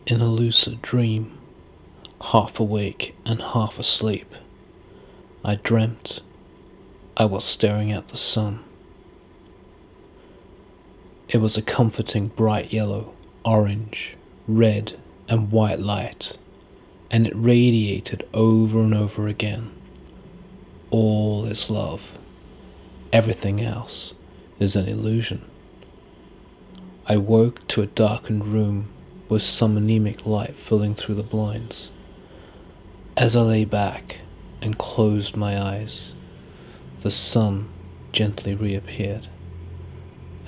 In a lucid dream, half awake and half asleep, I dreamt I was staring at the sun. It was a comforting bright yellow, orange, red and white light, and it radiated over and over again. All is love. Everything else is an illusion. I woke to a darkened room with some anemic light filling through the blinds. As I lay back and closed my eyes, the sun gently reappeared,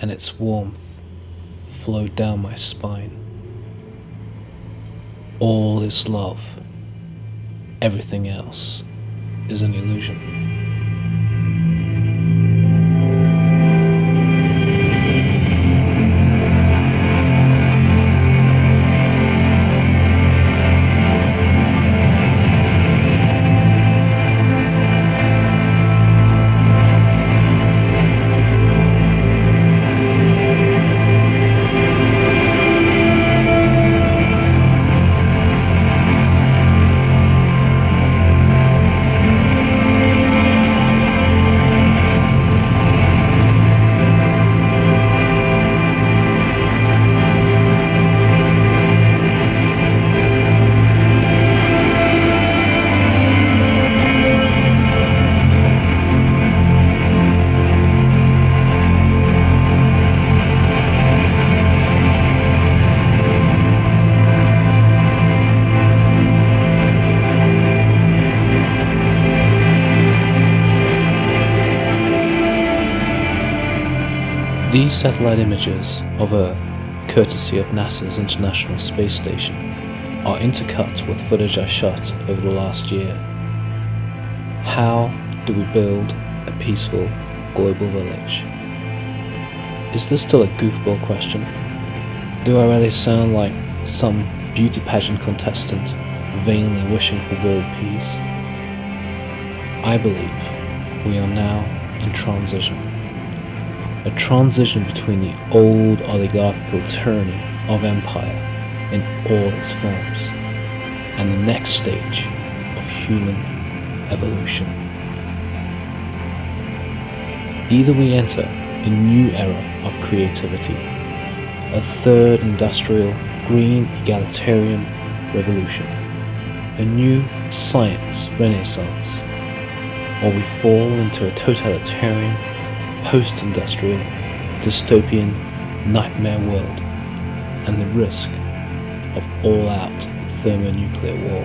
and its warmth flowed down my spine. All is love. Everything else is an illusion. These satellite images of Earth, courtesy of NASA's International Space Station, are intercut with footage I shot over the last year. How do we build a peaceful global village? Is this still a goofball question? Do I really sound like some beauty pageant contestant vainly wishing for world peace? I believe we are now in transition. A transition between the old oligarchical tyranny of empire in all its forms and the next stage of human evolution. Either we enter a new era of creativity, a third industrial, green, egalitarian revolution, a new science renaissance, or we fall into a totalitarian, post-industrial, dystopian nightmare world and the risk of all-out thermonuclear war.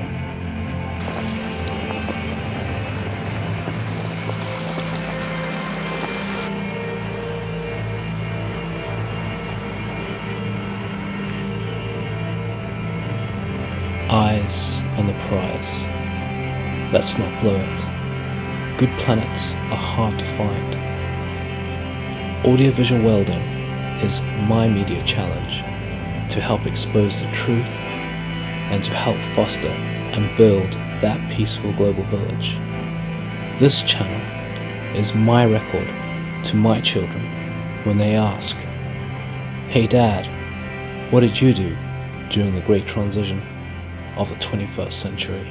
Eyes on the prize. Let's not blow it. Good planets are hard to find. Audiovisual welding is my media challenge to help expose the truth and to help foster and build that peaceful global village. This channel is my record to my children when they ask, "Hey Dad, what did you do during the great transition of the 21st century?"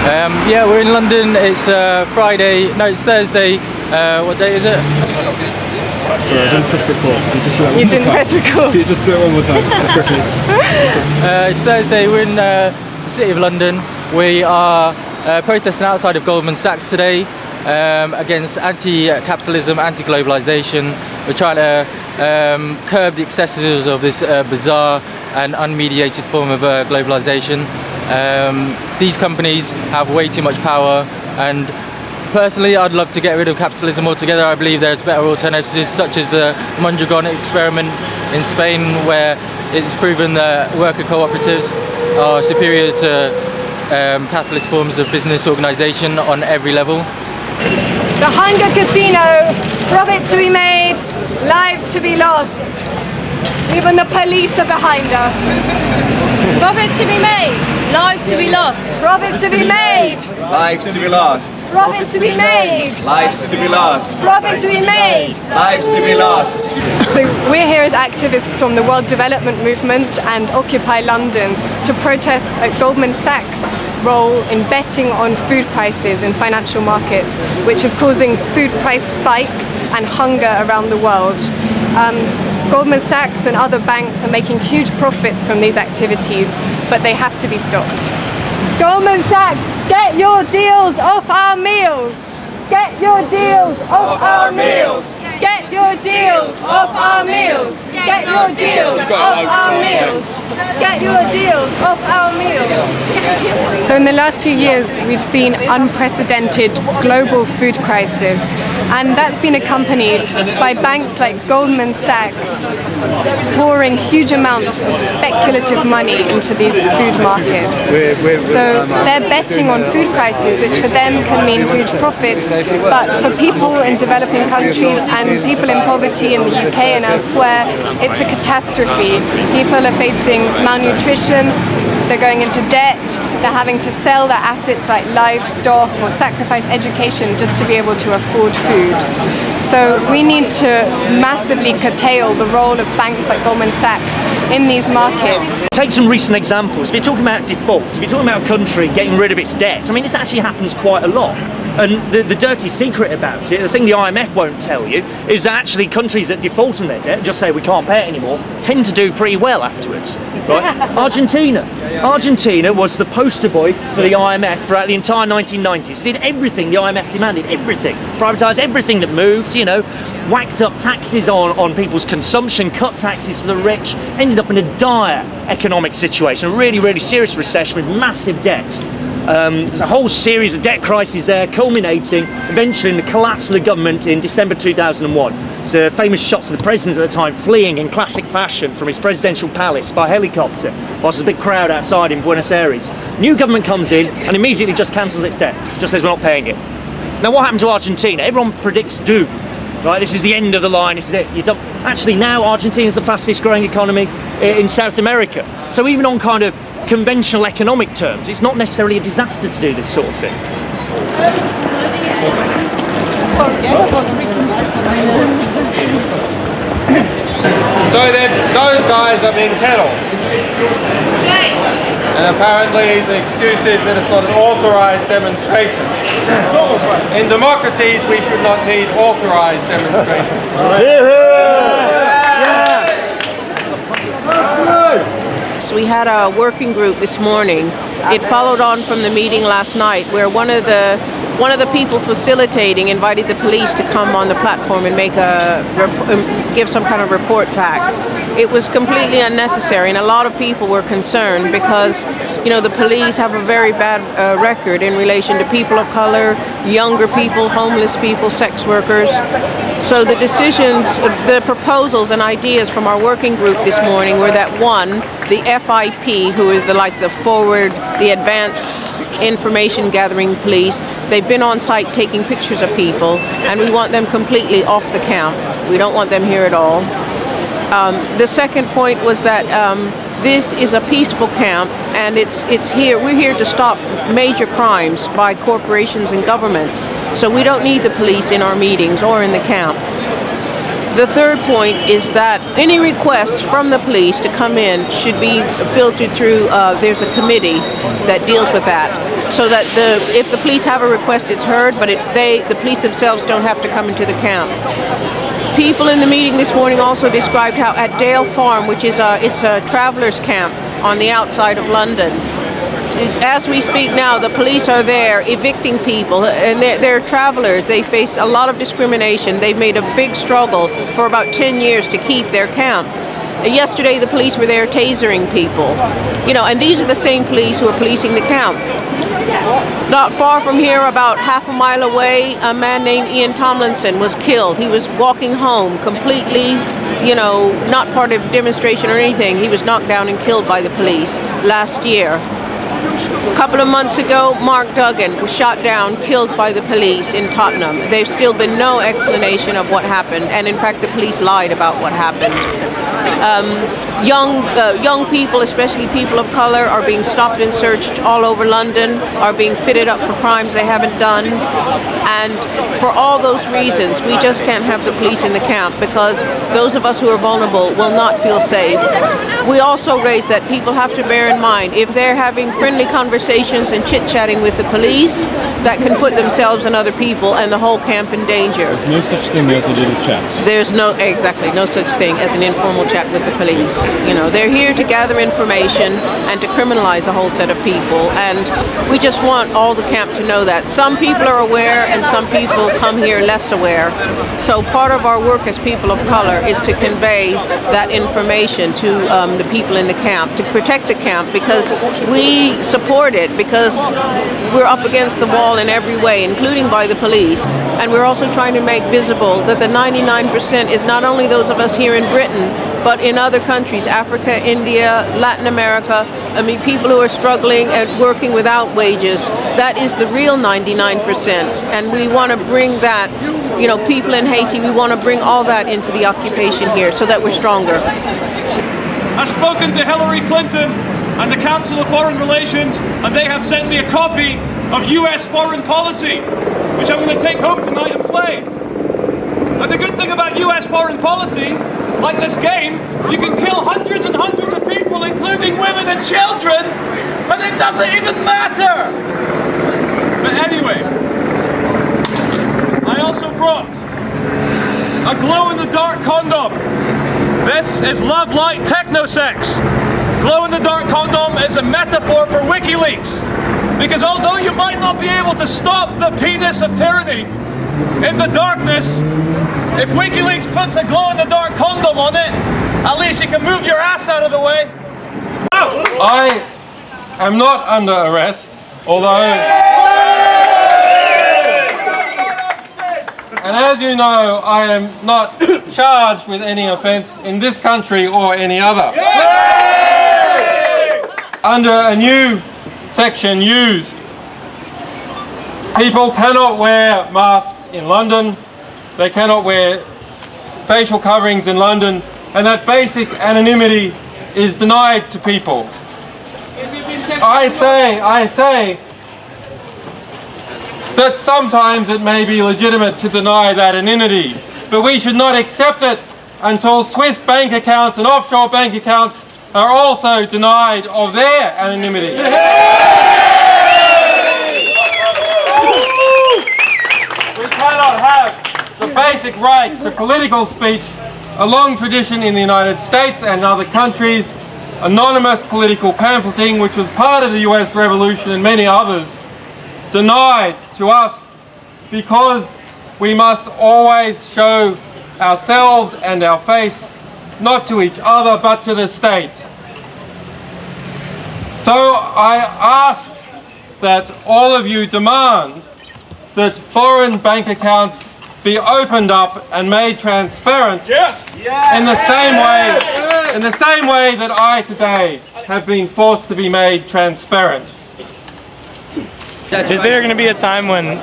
Yeah, we're in London. It's Friday. No, it's Thursday. What day is it? Sorry, I didn't press record. You didn't press record. Can you just do it one more time? It's Thursday. We're in the City of London. We are protesting outside of Goldman Sachs today against anti-capitalism, anti-globalization. We're trying to curb the excesses of this bizarre and unmediated form of globalization. These companies have way too much power, and personally I'd love to get rid of capitalism altogether. I believe there's better alternatives, such as the Mondragon experiment in Spain, where it's proven that worker cooperatives are superior to capitalist forms of business organisation on every level. The hunger casino, profits to be made, lives to be lost. Even the police are behind us. Profits to be made, lives to be lost. Profits to be made, lives to be lost. Profits to be made, Lives to be lost. profits to be made. Lives to be lost. So we're here as activists from the World Development Movement and Occupy London to protest at Goldman Sachs' role in betting on food prices in financial markets, which is causing food price spikes and hunger around the world. Goldman Sachs and other banks are making huge profits from these activities, but they have to be stopped. Goldman Sachs, get your deals off our meals! Get your deals off our meals! Get your deals off our meals! Get your deals off our meals! Get your deals off our meals! So in the last few years we've seen unprecedented global food crisis, and that's been accompanied by banks like Goldman Sachs pouring huge amounts of speculative money into these food markets. So they're betting on food prices, which for them can mean huge profits, but for people in developing countries and people in poverty in the UK and elsewhere, it's a catastrophe. People are facing malnutrition, they're going into debt, they're having to sell their assets like livestock or sacrifice education just to be able to afford food. So we need to massively curtail the role of banks like Goldman Sachs in these markets. Take some recent examples. If you're talking about default, if you're talking about a country getting rid of its debt, I mean, this actually happens quite a lot. And the dirty secret about it, the thing the IMF won't tell you, is that actually countries that default on their debt, just say we can't pay it anymore, tend to do pretty well afterwards. Right? Argentina was the poster boy for the IMF throughout the entire 1990s. Did everything the IMF demanded, everything. Privatised everything that moved, you know, whacked up taxes on people's consumption, cut taxes for the rich, ended up in a dire economic situation, a really, really serious recession with massive debt. There's a whole series of debt crises there, culminating eventually in the collapse of the government in December 2001. So famous shots of the president at the time fleeing in classic fashion from his presidential palace by helicopter, whilst there's a big crowd outside in Buenos Aires. New government comes in and immediately just cancels its debt, just says we're not paying it. Now what happened to Argentina? Everyone predicts doom. Right, this is the end of the line, this is it. Actually now Argentina is the fastest growing economy in South America. So even on kind of conventional economic terms, it's not necessarily a disaster to do this sort of thing. So then those guys are being cattle. And apparently the excuse is that it's not an authorised demonstration. In democracies we should not need authorised demonstrations. We had a working group this morning. It followed on from the meeting last night, where one of the people facilitating invited the police to come on the platform and give some kind of report back. It was completely unnecessary, and a lot of people were concerned because, you know, the police have a very bad record in relation to people of color, younger people, homeless people, sex workers. So the decisions, the proposals and ideas from our working group this morning were that, one, the FIP, who is the advanced information gathering police, they've been on site taking pictures of people, and we want them completely off the camp. We don't want them here at all. The second point was that this is a peaceful camp, and we're here to stop major crimes by corporations and governments. So we don't need the police in our meetings or in the camp. The third point is that any request from the police to come in should be filtered through, there's a committee that deals with that. So that if the police have a request, it's heard, but the police themselves don't have to come into the camp. People in the meeting this morning also described how at Dale Farm, which is it's a travelers camp on the outside of London, as we speak now, the police are there evicting people, and they're travelers. They face a lot of discrimination. They've made a big struggle for about 10 years to keep their camp. Yesterday, the police were there tasering people. You know, and these are the same police who are policing the camp. Not far from here, about half a mile away, a man named Ian Tomlinson was killed. He was walking home completely, you know, not part of a demonstration or anything. He was knocked down and killed by the police last year. A couple of months ago, Mark Duggan was shot down, killed by the police in Tottenham. There's still been no explanation of what happened, and in fact the police lied about what happened. Young people, especially people of color, are being stopped and searched all over London, are being fitted up for crimes they haven't done, and for all those reasons we just can't have the police in the camp, because those of us who are vulnerable will not feel safe. We also raise that people have to bear in mind, if they're having friendly conversations and chit-chatting with the police, that can put themselves and other people and the whole camp in danger. There's no such thing as a little chat. There's no such thing as an informal chat with the police. You know, they're here to gather information and to criminalize a whole set of people, and we just want all the camp to know that. Some people are aware and some people come here less aware. So part of our work as people of color is to convey that information to the people in the camp, to protect the camp, because we support it, because we're up against the wall in every way, including by the police. And we're also trying to make visible that the 99% is not only those of us here in Britain, but in other countries, Africa, India, Latin America. I mean, people who are struggling and working without wages. That is the real 99%. And we want to bring that, you know, people in Haiti, we want to bring all that into the occupation here so that we're stronger. I've spoken to Hillary Clinton and the Council of Foreign Relations, and they have sent me a copy of US foreign policy, which I'm going to take home tonight and play. And the good thing about US foreign policy, like this game, you can kill hundreds and hundreds of people, including women and children, and it doesn't even matter! But anyway, I also brought a glow-in-the-dark condom. This is Love Light Techno Sex. Glow-in-the-dark condom is a metaphor for WikiLeaks. Because although you might not be able to stop the penis of tyranny in the darkness, if WikiLeaks puts a glow-in-the-dark condom on it, at least you can move your ass out of the way. I am not under arrest, although... And as you know, I am not charged with any offence in this country or any other. Under a new section used, people cannot wear masks in London, they cannot wear facial coverings in London, and that basic anonymity is denied to people. I say that sometimes it may be legitimate to deny that anonymity, but we should not accept it until Swiss bank accounts and offshore bank accounts are also denied of their anonymity. We cannot have the basic right to political speech, a long tradition in the United States and other countries, anonymous political pamphleting, which was part of the US Revolution and many others, denied to us because we must always show ourselves and our face not to each other but to the state. So I ask that all of you demand that foreign bank accounts be opened up and made transparent. Yes! In the same way that I today have been forced to be made transparent. Is there going to be a time when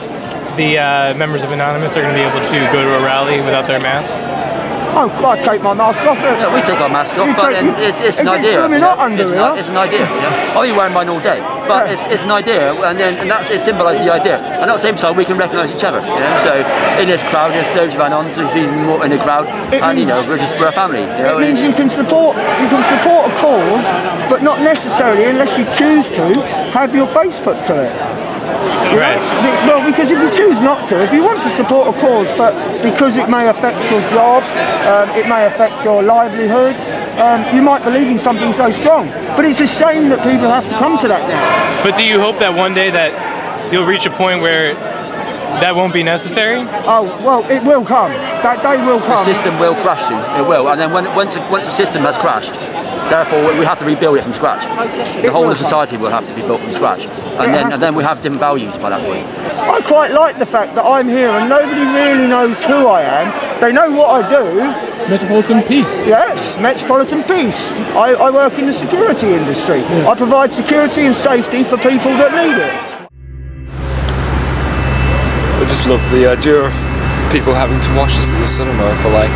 the members of Anonymous are going to be able to go to a rally without their masks? Oh, I take my mask off. Yeah, we take our mask off, but it's an idea. It's an idea. Yeah. I'll be wearing mine all day, but it's an idea, and it symbolises the idea. And at the same time, we can recognise each other. You know? So in this crowd, there's those van on, so even more in the crowd, and you know, we're a family. You know? It means you can support a cause, but not necessarily, unless you choose to, have your face put to it. Well, because if you choose not to, if you want to support a cause, but because it may affect your job, it may affect your livelihood, you might believe in something so strong. But it's a shame that people have to come to that now. But do you hope that one day that you'll reach a point where that won't be necessary? Oh, well, it will come. That day will come. The system will crash soon. It will. And then once the system has crashed, therefore we have to rebuild it from scratch. The whole of society will have to be built from scratch. And then we have different values by that point. I quite like the fact that I'm here and nobody really knows who I am. They know what I do. Metropolitan Peace. Yes, Metropolitan Peace. I work in the security industry. Yeah. I provide security and safety for people that need it. I just love the idea of people having to watch us in the cinema for like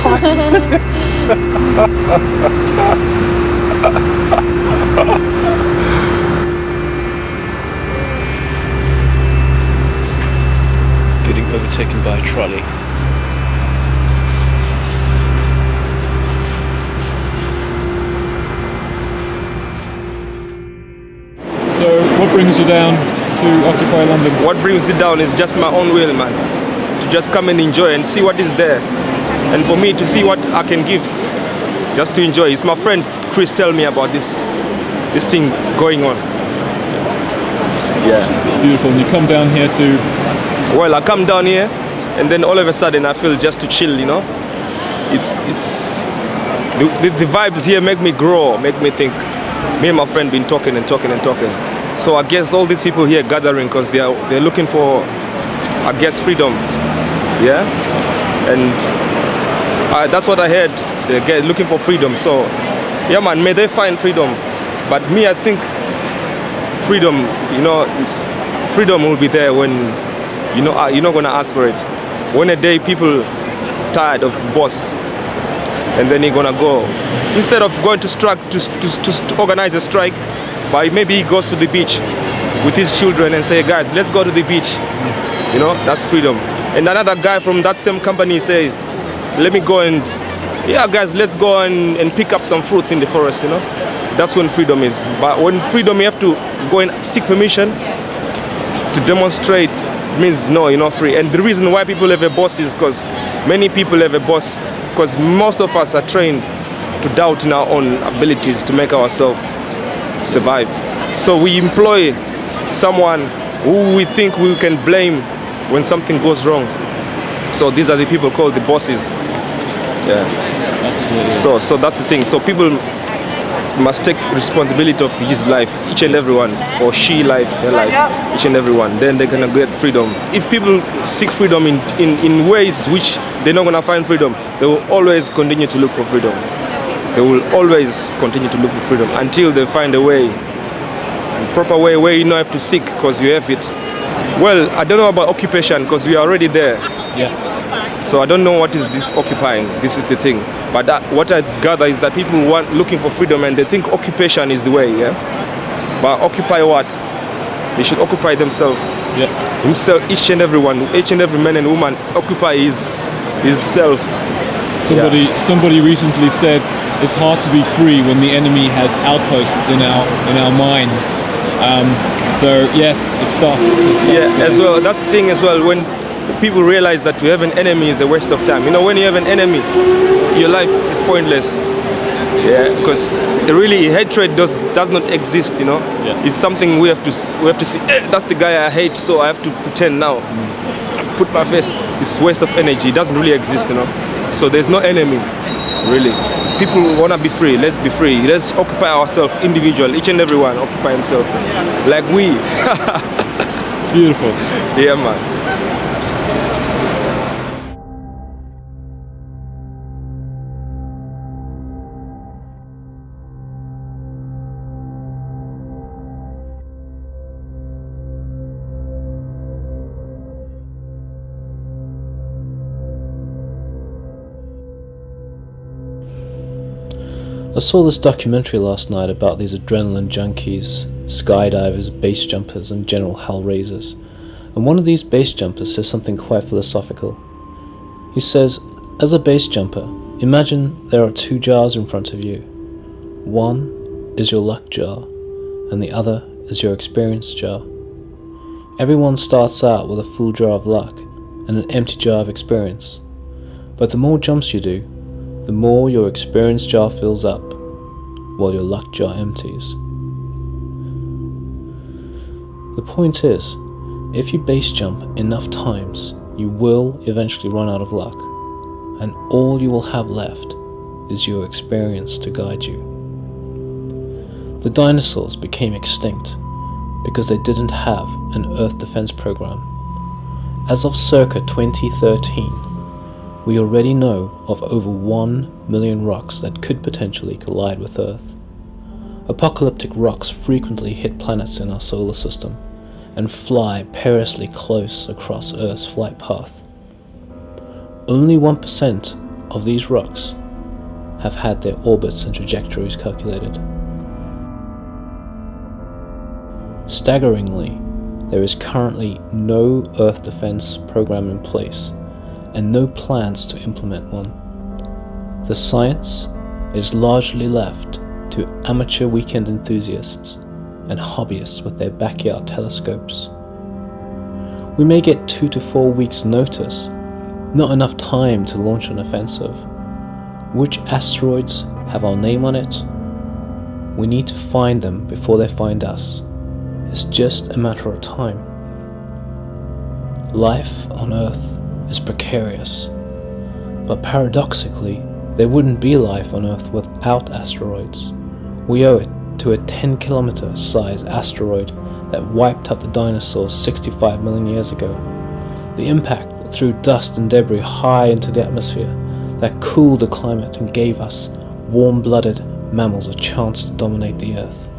5 minutes. Getting overtaken by a trolley. So, what brings you down to Occupy London? What brings me down is just my own will, man. To just come and enjoy and see what is there. And for me to see what I can give. Just to enjoy. It's my friend Chris tell me about this thing going on. Yeah. It's beautiful. And you come down here to... Well, I come down here and then all of a sudden I feel just to chill, you know. It's the vibes here make me grow, make me think. Me and my friend been talking and talking and talking. So I guess all these people here gathering because they're looking for, I guess, freedom. Yeah? And that's what I heard. They're looking for freedom. So, yeah, man, may they find freedom. But me, I think freedom, you know, freedom will be there when, you know, you're not going to ask for it. When a day people tired of boss, and then you're going to go. Instead of going to strike, to organize a strike, but maybe he goes to the beach with his children and say, guys, let's go to the beach. You know, that's freedom. And another guy from that same company says, let me go and, yeah, guys, let's go and pick up some fruits in the forest, you know. That's when freedom is. But when freedom, you have to go and seek permission to demonstrate. Means no, you're not free. And the reason why people have a boss is because many people have a boss because most of us are trained to doubt in our own abilities to make ourselves survive. So we employ someone who we think we can blame when something goes wrong. So these are the people called the bosses. Yeah. Absolutely. So that's the thing. So people must take responsibility of his life, each and every one, or she life, her life, each and every one. Then they're gonna get freedom. If people seek freedom in ways which they're not gonna find freedom, they will always continue to look for freedom. They will always continue to look for freedom until they find a way, a proper way where you don't have to seek because you have it. Well, I don't know about occupation because we are already there. Yeah. So I don't know what is this occupying. This is the thing. But what I gather is that people want looking for freedom and they think occupation is the way. Yeah. But occupy what? They should occupy themselves. Yeah. Himself, each and every one, each and every man and woman occupy his self. Somebody recently said it's hard to be free when the enemy has outposts in our minds. So yes, it starts as well. That's the thing as well. When people realize that to have an enemy is a waste of time. You know, when you have an enemy, your life is pointless. Yeah, because really hatred does not exist. You know, it's something we have to see. That's the guy I hate, so I have to pretend now. Put my face. It's waste of energy. It doesn't really exist. You know, so there's no enemy, really. People want to be free. Let's be free. Let's occupy ourselves, individual. Each and every one occupy himself, like we. Beautiful. Yeah, man. I saw this documentary last night about these adrenaline junkies, skydivers, base jumpers and general hell raisers, and one of these base jumpers says something quite philosophical. He says, as a base jumper, imagine there are two jars in front of you. One is your luck jar, and the other is your experience jar. Everyone starts out with a full jar of luck and an empty jar of experience, but the more jumps you do, the more your experience jar fills up, while your luck jar empties. The point is, if you base jump enough times, you will eventually run out of luck, and all you will have left is your experience to guide you. The dinosaurs became extinct because they didn't have an Earth defense program. As of circa 2013, we already know of over 1 million rocks that could potentially collide with Earth. Apocalyptic rocks frequently hit planets in our solar system and fly perilously close across Earth's flight path. Only 1% of these rocks have had their orbits and trajectories calculated. Staggeringly, there is currently no Earth defense program in place and no plans to implement one. The science is largely left to amateur weekend enthusiasts and hobbyists with their backyard telescopes. We may get 2 to 4 weeks notice, not enough time to launch an offensive. Which asteroids have our name on it? We need to find them before they find us. It's just a matter of time. Life on Earth is precarious, but paradoxically, there wouldn't be life on Earth without asteroids. We owe it to a 10-kilometer size asteroid that wiped out the dinosaurs 65 million years ago. The impact threw dust and debris high into the atmosphere that cooled the climate and gave us warm-blooded mammals a chance to dominate the Earth.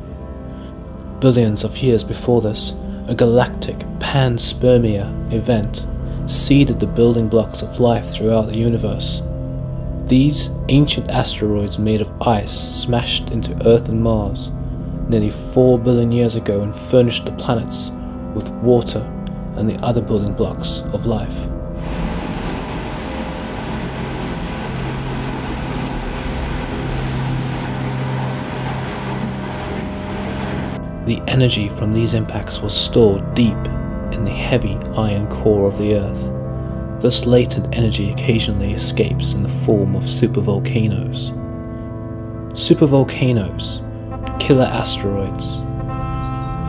Billions of years before this, a galactic panspermia event seeded the building blocks of life throughout the universe. These ancient asteroids made of ice smashed into Earth and Mars nearly 4 billion years ago and furnished the planets with water and the other building blocks of life. The energy from these impacts was stored deep in the heavy iron core of the Earth. This latent energy occasionally escapes in the form of supervolcanoes. Supervolcanoes, killer asteroids,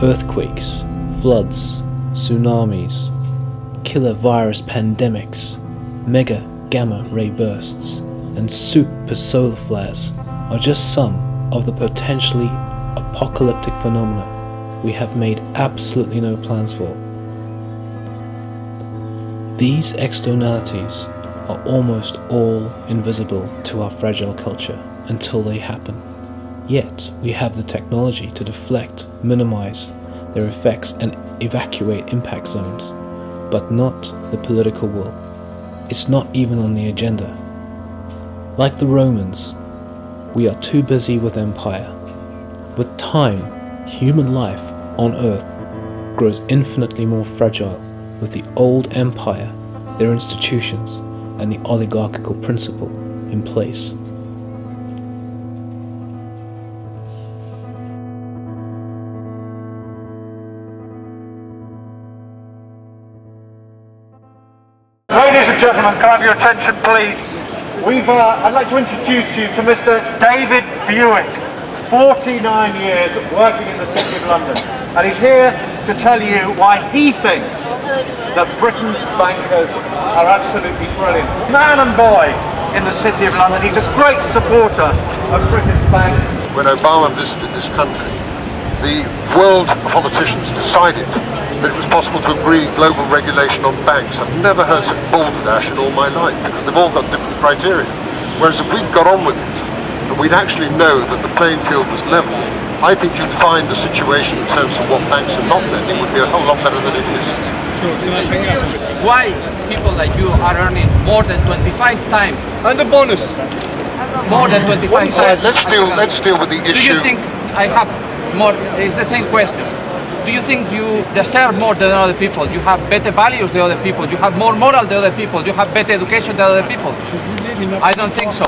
earthquakes, floods, tsunamis, killer virus pandemics, mega gamma ray bursts, and super solar flares are just some of the potentially apocalyptic phenomena we have made absolutely no plans for. These externalities are almost all invisible to our fragile culture until they happen. Yet we have the technology to deflect, minimize their effects and evacuate impact zones, but not the political will. It's not even on the agenda. Like the Romans, we are too busy with empire. With time, human life on Earth grows infinitely more fragile with the old empire, their institutions, and the oligarchical principle in place. Ladies and gentlemen, can I have your attention please? I'd like to introduce you to Mr. David Buick, 49 years working in the City of London, and he's here to tell you why he thinks that Britain's bankers are absolutely brilliant. Man and boy in the City of London, he's a great supporter of British banks. When Obama visited this country, the world politicians decided that it was possible to agree global regulation on banks. I've never heard such balderdash in all my life, because they've all got different criteria. Whereas if we'd got on with it, and we'd actually know that the playing field was level, I think you'd find the situation in terms of what banks are not lending would be a whole lot better than it is. Why people like you are earning more than 25 times? And the bonus. more than 25 cents. Let's deal with the issue. Do you think I have more? It's the same question. Do you think you deserve more than other people? You have better values than other people? You have more moral than other people? You have better education than other people? I don't think so.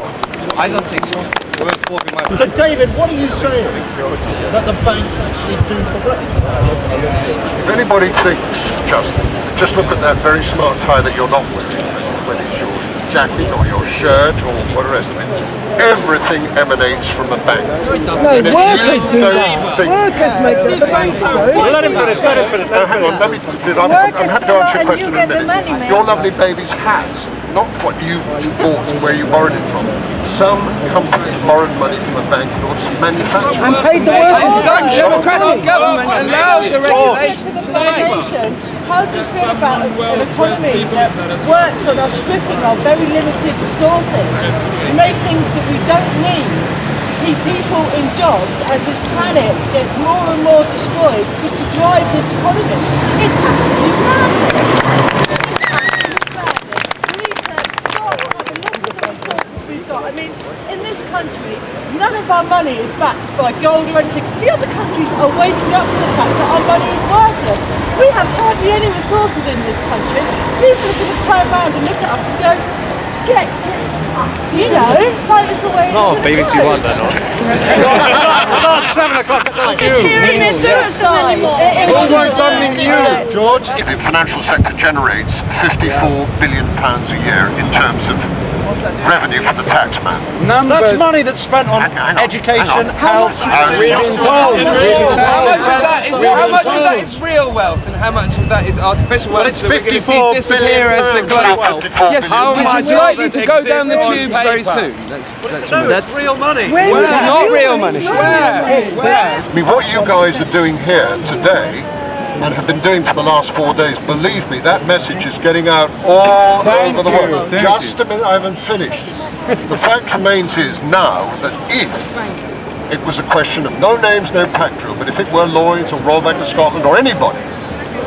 I don't think so. So David, what are you saying that the banks actually do for Brexit? If anybody thinks, just look at that very smart tie that you're not wearing, whether it's your jacket or your shirt or what the rest of it. Everything emanates from a bank. No, workers do that. Workers make it. The banks do. Well, let him finish. Now, hang on. I'm happy to answer your question in a minute. Your lovely baby's hat, not what you bought and where you borrowed it from. Some company borrowed money from a bank in order to manufacture. And paid the workers. Democratic government allows the regulations to How do you feel about an economy that works on our stripping our very limited resources to make things that we don't need to keep people in jobs as this planet gets more and more destroyed just to drive this economy? It's absolutely madness. I mean, in this country, none of our money is backed by gold or anything. The other countries are waking up to the fact that our money is worthless. We have hardly any resources in this country. People are going to turn around and look at us and go, get you know, like it's the way no, BBC One, they're not. Not 7 o'clock at night. Who wants something new, George? The financial sector generates £54 billion a year in terms of revenue for the taxman. That's money that's spent on education, health, How much of that is real wealth and how much of that is artificial wealth? But it's 54 disappear as the global wealth. Yes, how much which is likely to go down the tubes very soon. That's real money. It's not real money. I mean, what you guys are doing here today and have been doing for the last 4 days, believe me, that message is getting out all over the world. Just a minute, I haven't finished. The fact remains is now that if it was a question of no names, no pact drill, but if it were Lloyds or Royal Bank of Scotland or anybody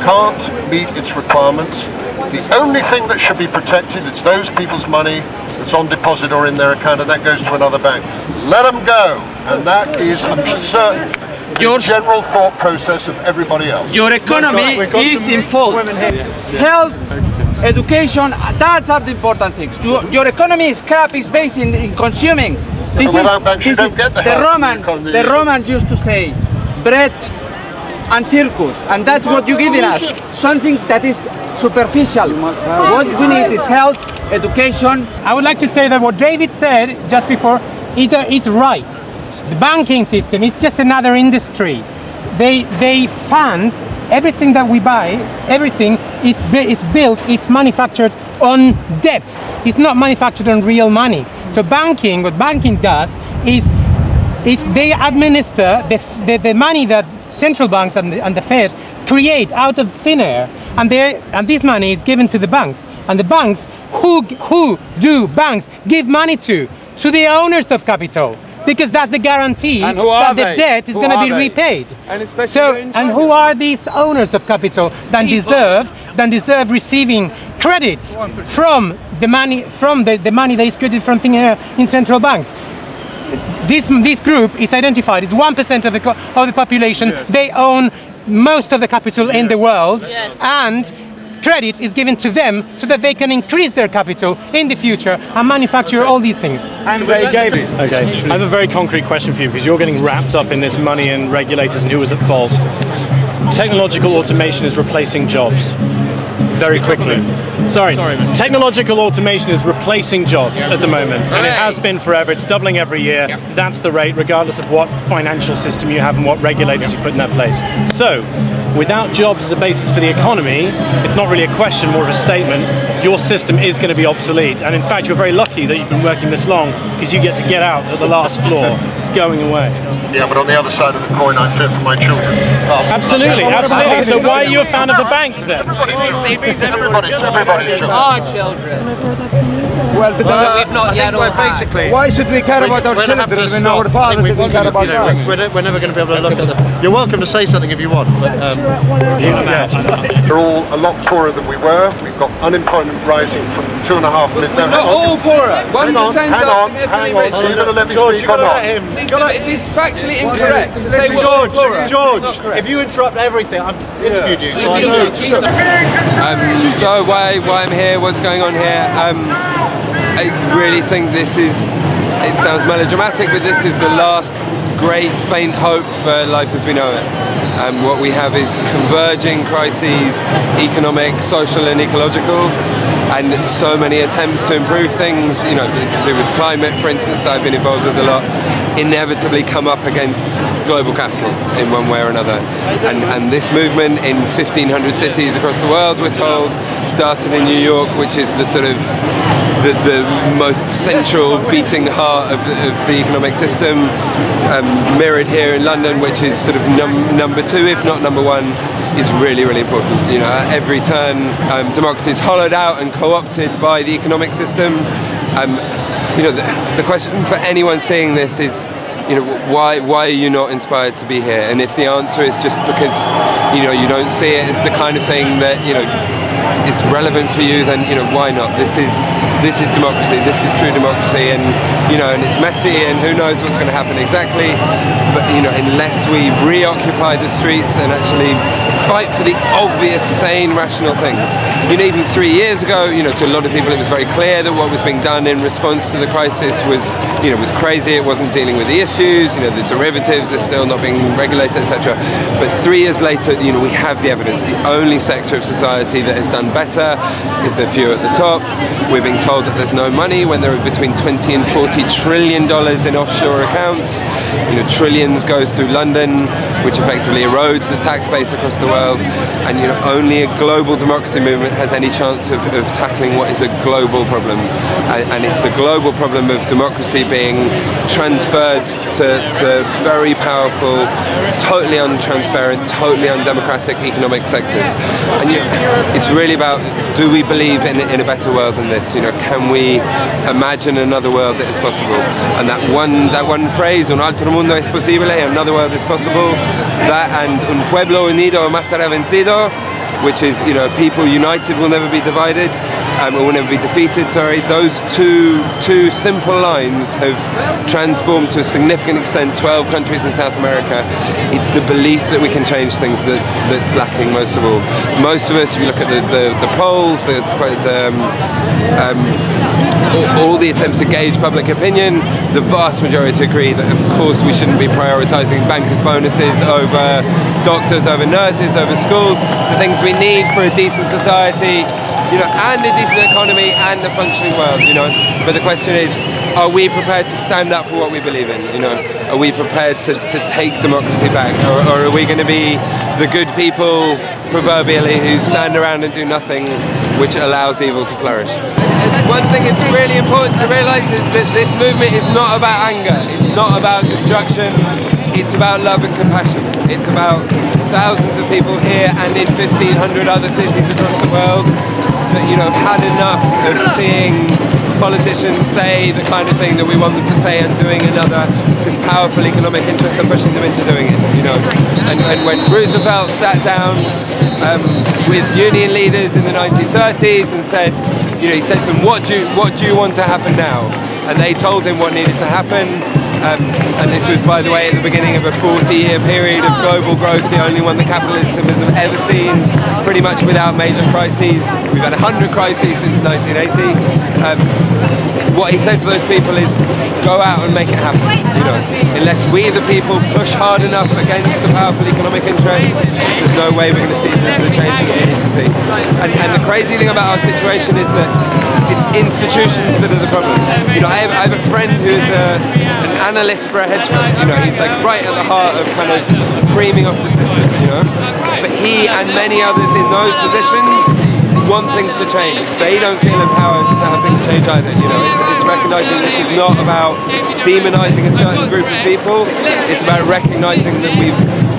can't meet its requirements, the only thing that should be protected is those people's money that's on deposit or in their account, and that goes to another bank. Let them go, and that is, I'm certain, the general thought process of everybody else. Your economy is in fault. Health, education, that's are the important things. Your economy is crap, is based in consuming. This is the Romans used to say, bread and circus, and that's what you're giving us. Something that is superficial. What we need is health, education. I would like to say that what David said just before is right. The banking system is just another industry. They fund everything that we buy. Everything is built, is manufactured on debt. It's not manufactured on real money. So banking, what banking does is they administer the money that central banks and the Fed create out of thin air, and this money is given to the banks. And the banks, who do banks give money to? To the owners of capital. Because that's the guarantee that the debt is going to be repaid. And who are these owners of capital that deserve receiving credit from the money that is created from thin air in central banks? This group is identified as 1% of the population. Yes. They own most of the capital in the world, and credit is given to them so that they can increase their capital in the future and manufacture all these things. And they gave it. Okay, I have a very concrete question for you, because you're getting wrapped up in this money and regulators and who was at fault. Technological automation is replacing jobs very quickly. Sorry, technological automation is replacing jobs at the moment, and it has been forever. It's doubling every year. That's the rate, regardless of what financial system you have and what regulators you put in that place. So, without jobs as a basis for the economy, it's not really a question, more of a statement. Your system is going to be obsolete, and in fact, you're very lucky that you've been working this long, because you get to get out at the last floor. It's going away. Yeah, but on the other side of the coin, I fear for my children. Absolutely, absolutely. So why are you a fan of the banks then? Everybody's children. Our children. Well, we've not yet all basically. Why should we care about our children when our fathers didn't care about us? We're never going to be able to look at them. You're welcome to say something if you want, but we're all a lot poorer than we were. We've got unemployment rising from 2.5 million. We're not all poorer. 1% hang on, significantly richer. Are you going to let me speak or not? If it's factually incorrect to say we're all poorer, George, if you interrupt everything, I've interviewed you. So why I'm here, what's going on here, I really think this is, it sounds melodramatic, but this is the last great faint hope for life as we know it. What we have is converging crises, economic, social and ecological, and so many attempts to improve things, you know, to do with climate, for instance, that I've been involved with a lot, inevitably come up against global capital in one way or another. And this movement in 1,500 cities across the world, we're told, started in New York, which is the sort of the most central beating heart of the economic system, mirrored here in London, which is sort of number two, if not number one, is really, really important. You know, at every turn, democracy is hollowed out and co-opted by the economic system. You know, the question for anyone seeing this is, you know, why are you not inspired to be here? And if the answer is just because, you know, you don't see it as the kind of thing that, you know, is relevant for you, then, you know, why not? This is democracy. This is true democracy, and, you know, and it's messy, and who knows what's going to happen exactly. But, you know, unless we reoccupy the streets and actually fight for the obvious, sane, rational things. You know, even 3 years ago, you know, to a lot of people it was very clear that what was being done in response to the crisis was, you know, was crazy. It wasn't dealing with the issues. You know, the derivatives are still not being regulated, etc. But 3 years later, you know, we have the evidence. The only sector of society that has done better is the few at the top. We're being told that there's no money when there are between 20 and 40 trillion dollars in offshore accounts. You know, trillions goes through London, which effectively erodes the tax base across the world. And, you know, only a global democracy movement has any chance of tackling what is a global problem. And it's the global problem of democracy being transferred to very powerful, totally untransparent, totally undemocratic economic sectors. And, you know, it's really about, do we believe in a better world than this? You know, can we imagine another world that is possible? And that one phrase, un altro mundo es posible, another world is possible, that and un pueblo unido más será vencido, which is, you know, people united will never be divided, or will never be defeated, sorry. Those two simple lines have transformed to a significant extent 12 countries in South America. It's the belief that we can change things that's lacking most of all. Most of us, if you look at the polls, all the attempts to gauge public opinion, the vast majority agree that of course we shouldn't be prioritising bankers' bonuses over doctors, over nurses, over schools, the things we need for a decent society, you know, and a decent economy and a functioning world, you know. But the question is, are we prepared to stand up for what we believe in, you know? Are we prepared to take democracy back? Or are we going to be the good people, proverbially, who stand around and do nothing, which allows evil to flourish? And one thing it's really important to realise is that this movement is not about anger, it's not about destruction, it's about love and compassion. It's about thousands of people here and in 1,500 other cities across the world that, you know, have had enough of seeing politicians say the kind of thing that we want them to say and doing another, because powerful economic interests are pushing them into doing it, you know. And when Roosevelt sat down with union leaders in the 1930s and said, you know, he said to them, what do you want to happen now? And they told him what needed to happen. And this was, by the way, at the beginning of a 40-year period of global growth, the only one that capitalism has ever seen, pretty much without major crises. We've had 100 crises since 1980. What he said to those people is, go out and make it happen. You know, unless we, the people, push hard enough against the powerful economic interests, there's no way we're going to see the change that we need to see. And the crazy thing about our situation is that it's institutions that are the problem. You know, I have a friend who's an analyst for a hedge fund. You know, he's like right at the heart of kind of creaming off the system, you know. But he and many others in those positions want things to change. They don't feel empowered to have things change either. You know, it's recognizing this is not about demonizing a certain group of people. It's about recognizing that we've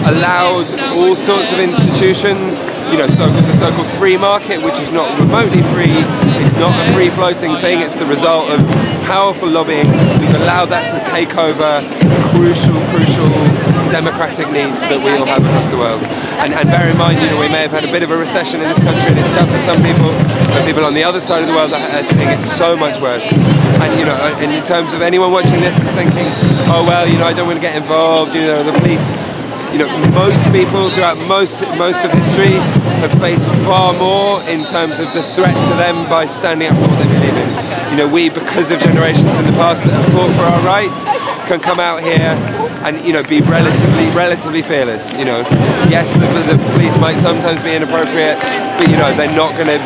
allowed all sorts of institutions, you know, the so-called free market, which is not remotely free, it's not a free-floating thing, it's the result of powerful lobbying. We've allowed that to take over crucial democratic needs that we all have across the world. And bear in mind, you know, we may have had a bit of a recession in this country, and it's tough for some people, but people on the other side of the world are seeing it so much worse. And, you know, in terms of anyone watching this and thinking, oh well, you know, I don't want to get involved, you know, the police, you know, most people throughout most of history have faced far more in terms of the threat to them by standing up for what they believe in. You know, we, because of generations in the past that have fought for our rights, can come out here and, you know, be relatively fearless. You know, yes, the police might sometimes be inappropriate, but, you know, they're not going to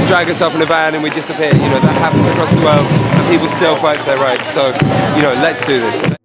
drag us off in a van and we disappear. You know, that happens across the world and people still fight for their rights. So, you know, let's do this.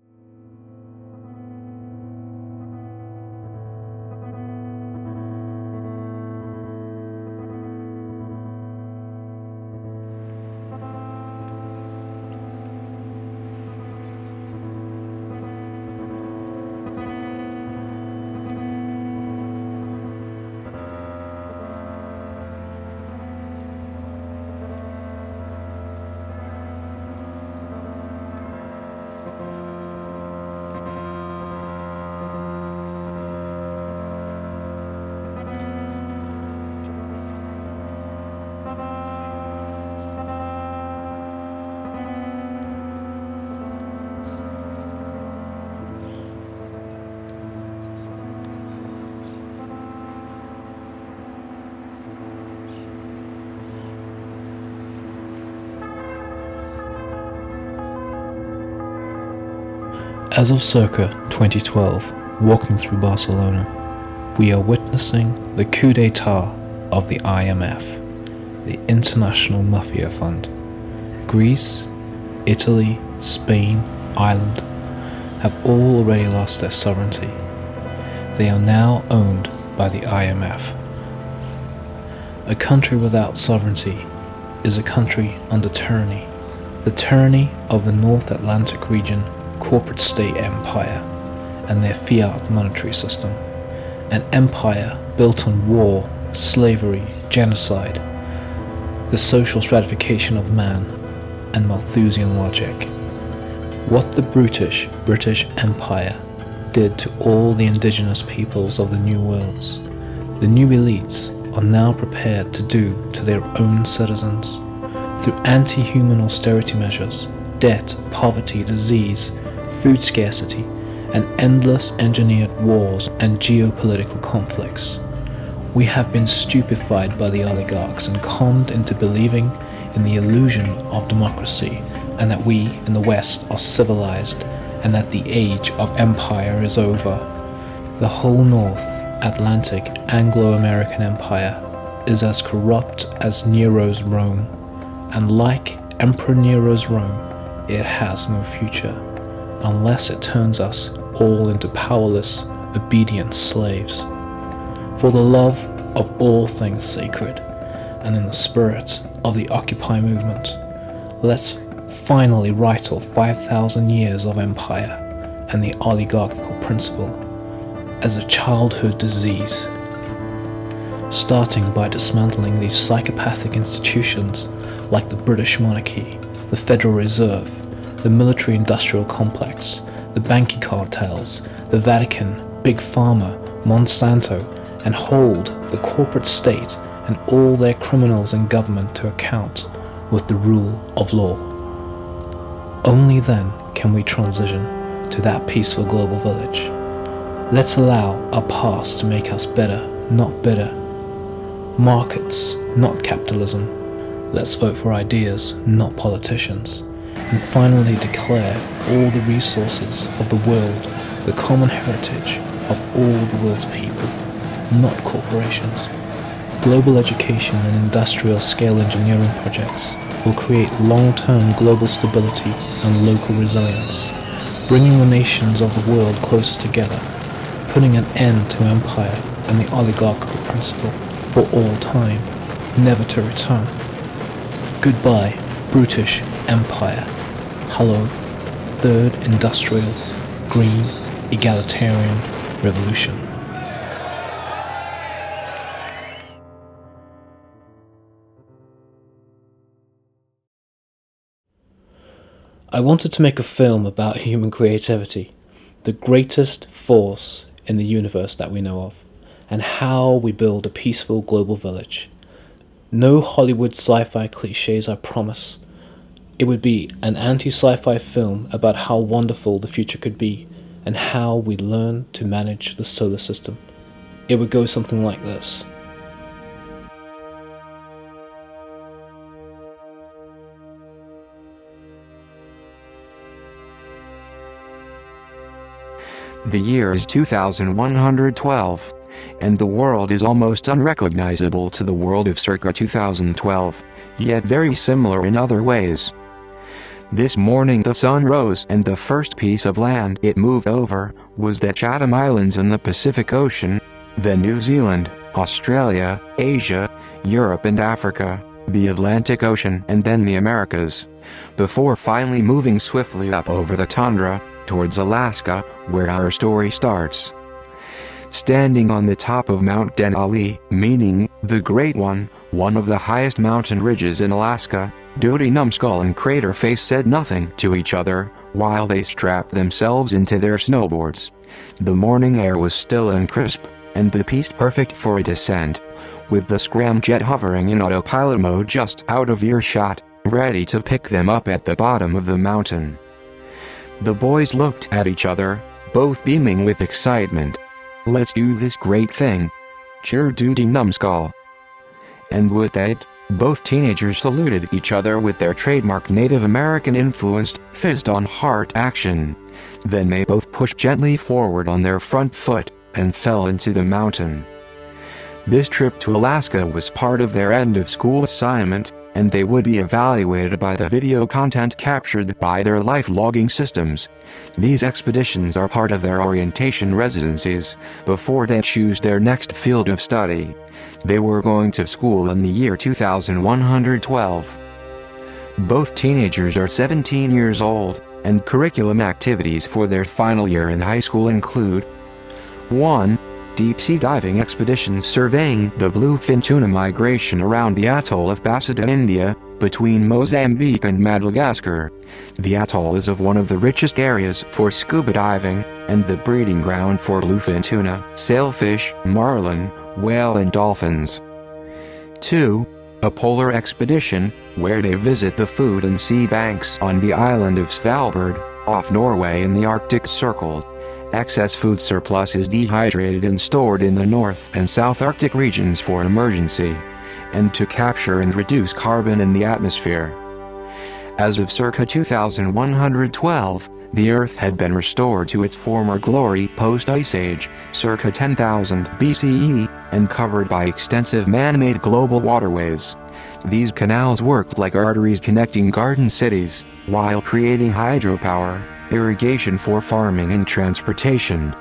As of circa 2012, walking through Barcelona, we are witnessing the coup d'etat of the IMF, the International Mafia Fund. Greece, Italy, Spain, Ireland have all already lost their sovereignty. They are now owned by the IMF. A country without sovereignty is a country under tyranny, the tyranny of the North Atlantic region corporate state empire and their fiat monetary system, an empire built on war, slavery, genocide, the social stratification of man, and Malthusian logic. What the brutish British Empire did to all the indigenous peoples of the New Worlds, the new elites are now prepared to do to their own citizens through anti-human austerity measures, debt, poverty, disease, food scarcity, and endless engineered wars and geopolitical conflicts. We have been stupefied by the oligarchs and conned into believing in the illusion of democracy and that we in the West are civilized and that the age of empire is over. The whole North Atlantic Anglo-American Empire is as corrupt as Nero's Rome, and like Emperor Nero's Rome, it has no future, unless it turns us all into powerless, obedient slaves. For the love of all things sacred, and in the spirit of the Occupy movement, let's finally write off 5,000 years of empire and the oligarchical principle as a childhood disease, starting by dismantling these psychopathic institutions like the British monarchy, the Federal Reserve, the military-industrial complex, the banking cartels, the Vatican, Big Pharma, Monsanto, and hold the corporate state and all their criminals in government to account with the rule of law. Only then can we transition to that peaceful global village. Let's allow our past to make us better, not bitter. Markets, not capitalism. Let's vote for ideas, not politicians. And finally declare all the resources of the world the common heritage of all the world's people, not corporations. Global education and industrial scale engineering projects will create long-term global stability and local resilience, bringing the nations of the world closer together, putting an end to empire and the oligarchical principle for all time, never to return. Goodbye, brutish empire. Hello, third industrial, green, egalitarian, revolution. I wanted to make a film about human creativity, the greatest force in the universe that we know of, and how we build a peaceful global village. No Hollywood sci-fi cliches, I promise. It would be an anti-sci-fi film about how wonderful the future could be and how we learn to manage the solar system. It would go something like this. The year is 2112, and the world is almost unrecognizable to the world of circa 2012, yet very similar in other ways. This morning the sun rose and the first piece of land it moved over was the Chatham Islands in the Pacific Ocean, then New Zealand, Australia, Asia, Europe and Africa, the Atlantic Ocean and then the Americas, before finally moving swiftly up over the tundra, towards Alaska, where our story starts. Standing on the top of Mount Denali, meaning the Great One of the highest mountain ridges in Alaska, Dudie-Numbskull and Craterface said nothing to each other, while they strapped themselves into their snowboards. The morning air was still and crisp, and the piste perfect for a descent, with the scramjet hovering in autopilot mode just out of earshot, ready to pick them up at the bottom of the mountain. The boys looked at each other, both beaming with excitement. "Let's do this great thing," cheered Dudie-Numbskull. And with that, both teenagers saluted each other with their trademark Native American-influenced, fist-on-heart action. Then they both pushed gently forward on their front foot, and fell into the mountain. This trip to Alaska was part of their end-of-school assignment, and they would be evaluated by the video content captured by their life logging systems. These expeditions are part of their orientation residencies, before they choose their next field of study. They were going to school in the year 2112. Both teenagers are 17 years old, and curriculum activities for their final year in high school include 1. Deep-sea diving expeditions surveying the bluefin tuna migration around the atoll of Barda, India, between Mozambique and Madagascar. The atoll is of one of the richest areas for scuba diving, and the breeding ground for bluefin tuna, sailfish, marlin, whale and dolphins. 2. A polar expedition, where they visit the food and sea banks on the island of Svalbard, off Norway in the Arctic Circle. Excess food surplus is dehydrated and stored in the North and South Arctic regions for an emergency, and to capture and reduce carbon in the atmosphere. As of circa 2112, the Earth had been restored to its former glory post-Ice Age, circa 10,000 BCE, and covered by extensive man-made global waterways. These canals worked like arteries connecting garden cities, while creating hydropower, irrigation for farming and transportation.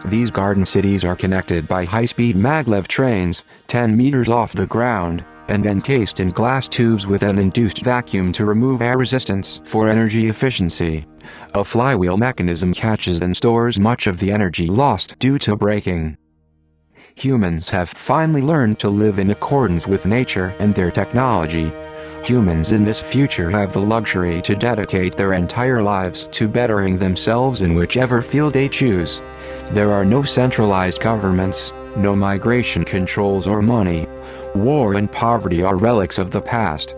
These garden cities are connected by high-speed maglev trains, 10 meters off the ground, and encased in glass tubes with an induced vacuum to remove air resistance for energy efficiency. A flywheel mechanism catches and stores much of the energy lost due to braking. Humans have finally learned to live in accordance with nature and their technology. Humans in this future have the luxury to dedicate their entire lives to bettering themselves in whichever field they choose. There are no centralized governments, no migration controls or money. War and poverty are relics of the past.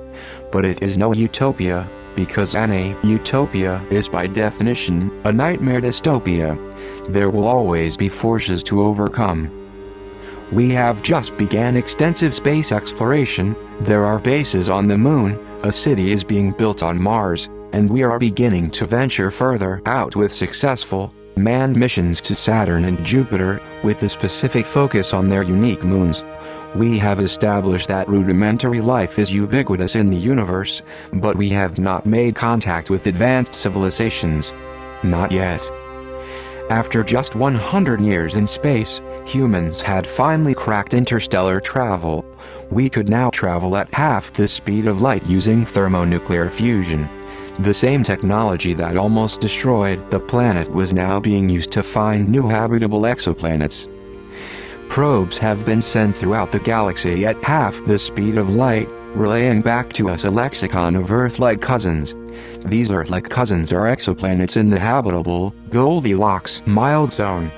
But it is no utopia, because any utopia is by definition a nightmare dystopia. There will always be forces to overcome. We have just began extensive space exploration. There are bases on the moon, a city is being built on Mars, and we are beginning to venture further out with successful, manned missions to Saturn and Jupiter, with a specific focus on their unique moons. We have established that rudimentary life is ubiquitous in the universe, but we have not made contact with advanced civilizations. Not yet. After just 100 years in space, humans had finally cracked interstellar travel. We could now travel at half the speed of light using thermonuclear fusion. The same technology that almost destroyed the planet was now being used to find new habitable exoplanets. Probes have been sent throughout the galaxy at half the speed of light, relaying back to us a lexicon of Earth-like cousins. These Earth-like cousins are exoplanets in the habitable, Goldilocks mild zone.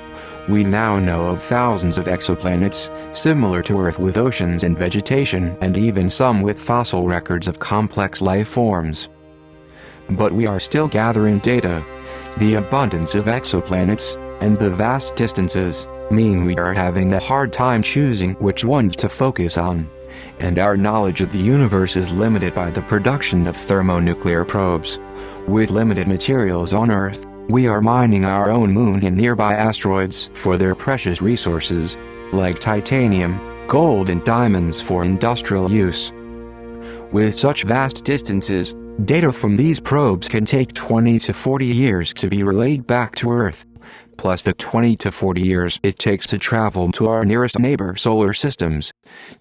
We now know of thousands of exoplanets, similar to Earth, with oceans and vegetation, and even some with fossil records of complex life forms. But we are still gathering data. The abundance of exoplanets, and the vast distances, mean we are having a hard time choosing which ones to focus on. And our knowledge of the universe is limited by the production of thermonuclear probes. With limited materials on Earth, we are mining our own moon and nearby asteroids for their precious resources, like titanium, gold and diamonds for industrial use. With such vast distances, data from these probes can take 20 to 40 years to be relayed back to Earth, plus the 20 to 40 years it takes to travel to our nearest neighbor solar systems.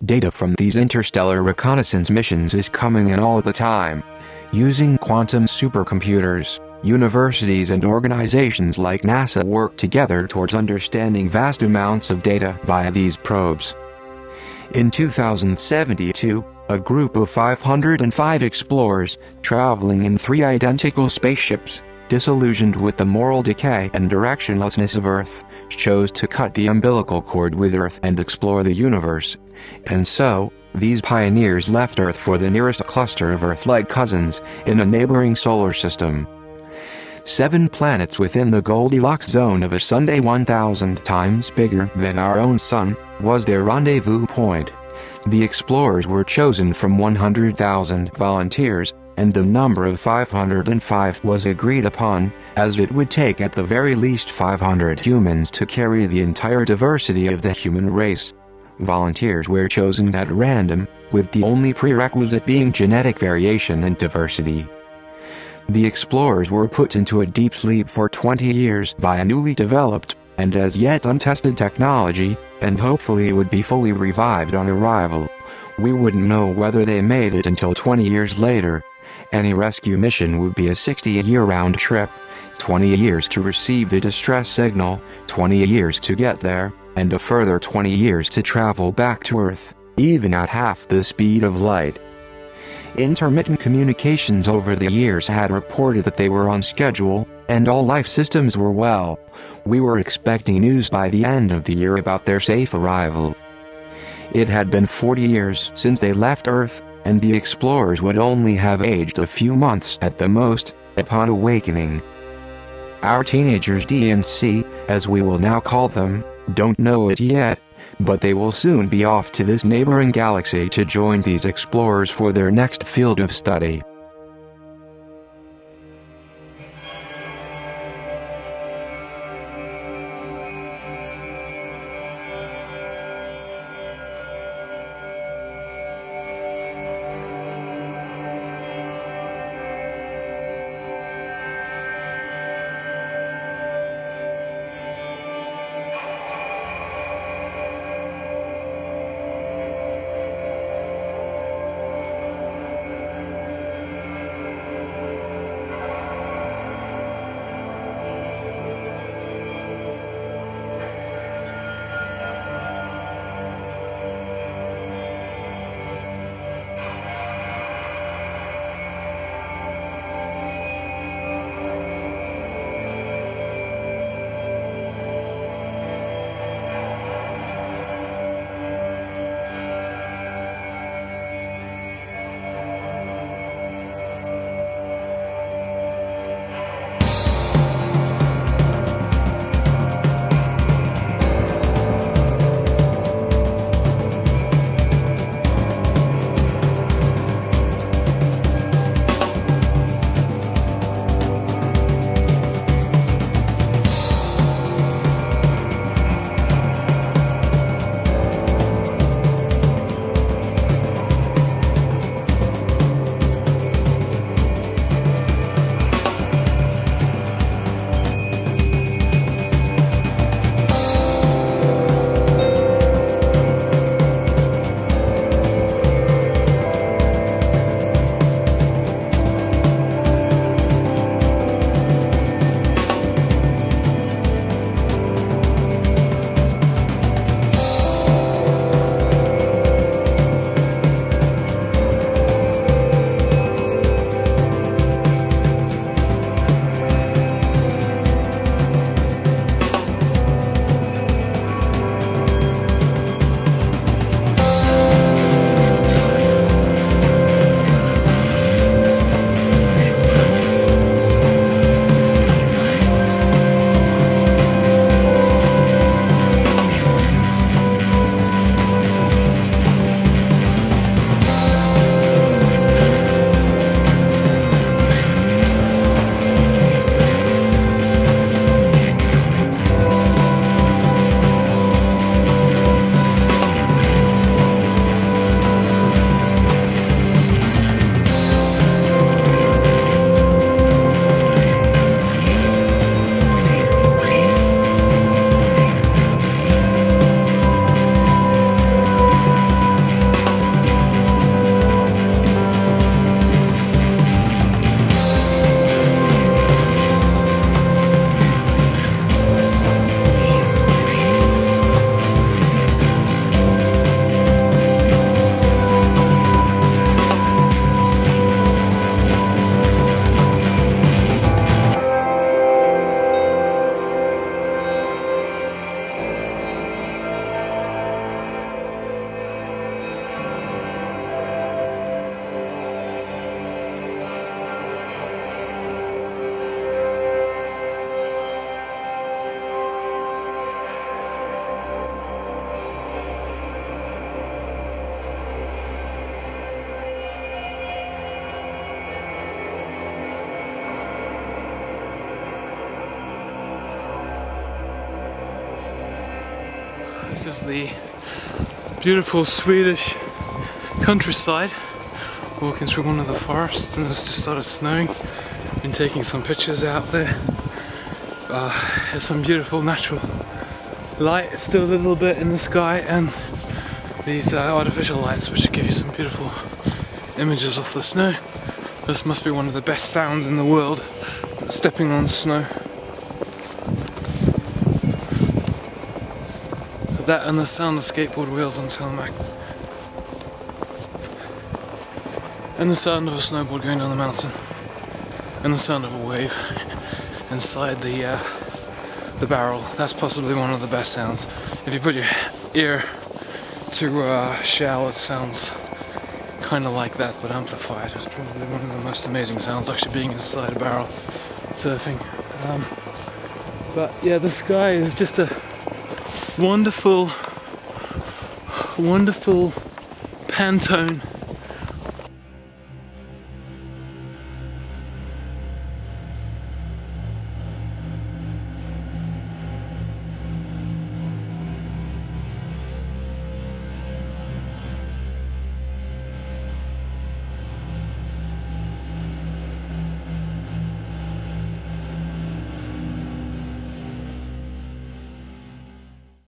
Data from these interstellar reconnaissance missions is coming in all the time. Using quantum supercomputers, universities and organizations like NASA work together towards understanding vast amounts of data via these probes. In 2072, a group of 505 explorers, traveling in 3 identical spaceships, disillusioned with the moral decay and directionlessness of Earth, chose to cut the umbilical cord with Earth and explore the universe. And so, these pioneers left Earth for the nearest cluster of Earth-like cousins in a neighboring solar system. 7 planets within the Goldilocks zone of a Sunday 1,000 times bigger than our own Sun, was their rendezvous point. The explorers were chosen from 100,000 volunteers, and the number of 505 was agreed upon, as it would take at the very least 500 humans to carry the entire diversity of the human race. Volunteers were chosen at random, with the only prerequisite being genetic variation and diversity. The explorers were put into a deep sleep for 20 years by a newly developed, and as yet untested technology, and hopefully would be fully revived on arrival. We wouldn't know whether they made it until 20 years later. Any rescue mission would be a 60-year round trip, 20 years to receive the distress signal, 20 years to get there, and a further 20 years to travel back to Earth, even at half the speed of light. Intermittent communications over the years had reported that they were on schedule, and all life systems were well. We were expecting news by the end of the year about their safe arrival. It had been 40 years since they left Earth, and the explorers would only have aged a few months at the most, upon awakening. Our teenagers, D and C, as we will now call them, don't know it yet, but they will soon be off to this neighboring galaxy to join these explorers for their next field of study. This is the beautiful Swedish countryside. Walking through one of the forests, and it's just started snowing. Been taking some pictures out there. There's some beautiful natural light still a little bit in the sky, and these artificial lights which give you some beautiful images of the snow. This must be one of the best sounds in the world, stepping on snow. That and the sound of skateboard wheels on tarmac. And the sound of a snowboard going down the mountain. And the sound of a wave inside the barrel. That's possibly one of the best sounds. If you put your ear to a shell, it sounds kind of like that, but amplified. It's probably one of the most amazing sounds, actually being inside a barrel surfing. But yeah, the sky is just a wonderful, wonderful Pantone